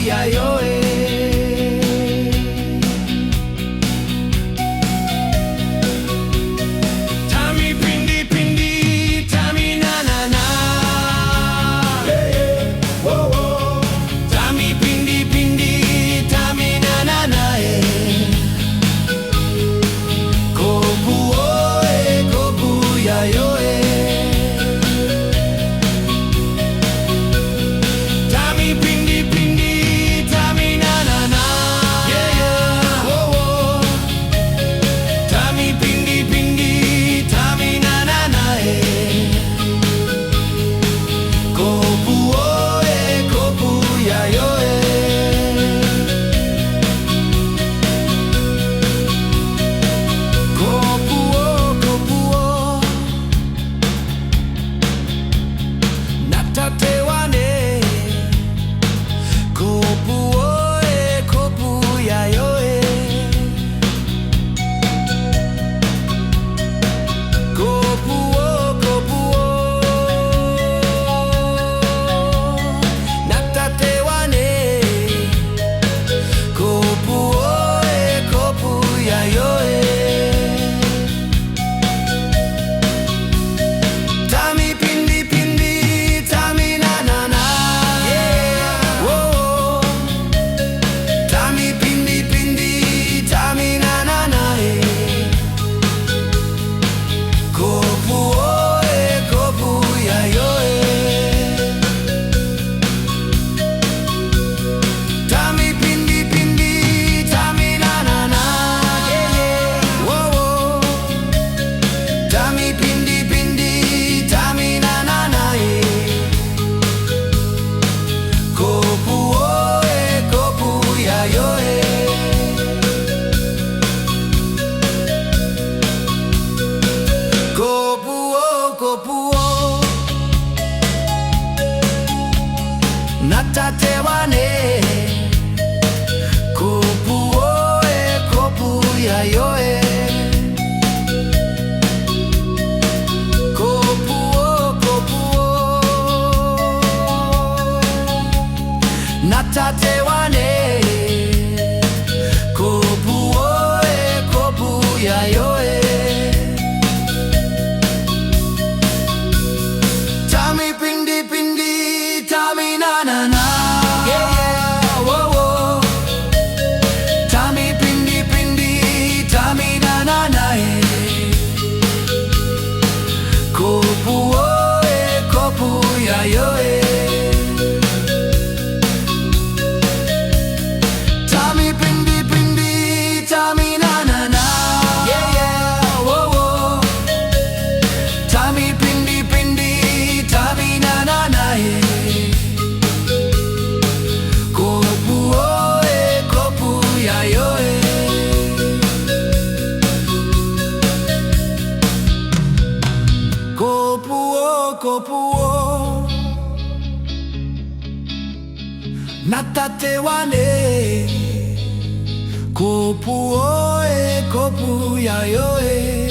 ya yoe. Tami pindi pindi, tami na na na. Whoa whoa. Tami pindi pindi, tami na na na. Kopuo Kopuo ya yoe. Tami pindi pindi, tami na na na. Whoa whoa. Tami pindi pindi, tami na na na. Kopuo Kopuo ya yoe. Kopuo Kopuo natatewane. Kopuo Kopuo ya yoe. Kopuo Kopuo natatewane. Kopuo Kopuo ya yoe. Tami pindi pindi, tami na na na. Whoa. Tami pindi pindi, tami na na na. Kopuo Kopuo ya yoe. Tami pindi pindi, tami na na na. Whoa. Tami pindi pindi, tami na na na. Kopuo Kopuo ya yoe. Kopuo Kopuo natatewane. Kopuo Kopuo ya yoe. Kopuo Kopuo natatewane. Kopuo Kopuo ya yoe. Tami pindi pindi, tami na na na. Whoa. Tami pindi pindi, tami na na na. Kopuo Kopuo ya yoe. Tami pindi pindi, tami na na na. Whoa. Tami pindi pindi, tami na na na. Kopuo Kopuo ya yoe. Kopuo Kopuo natatewane. Kopuo Kopuo ya yoe.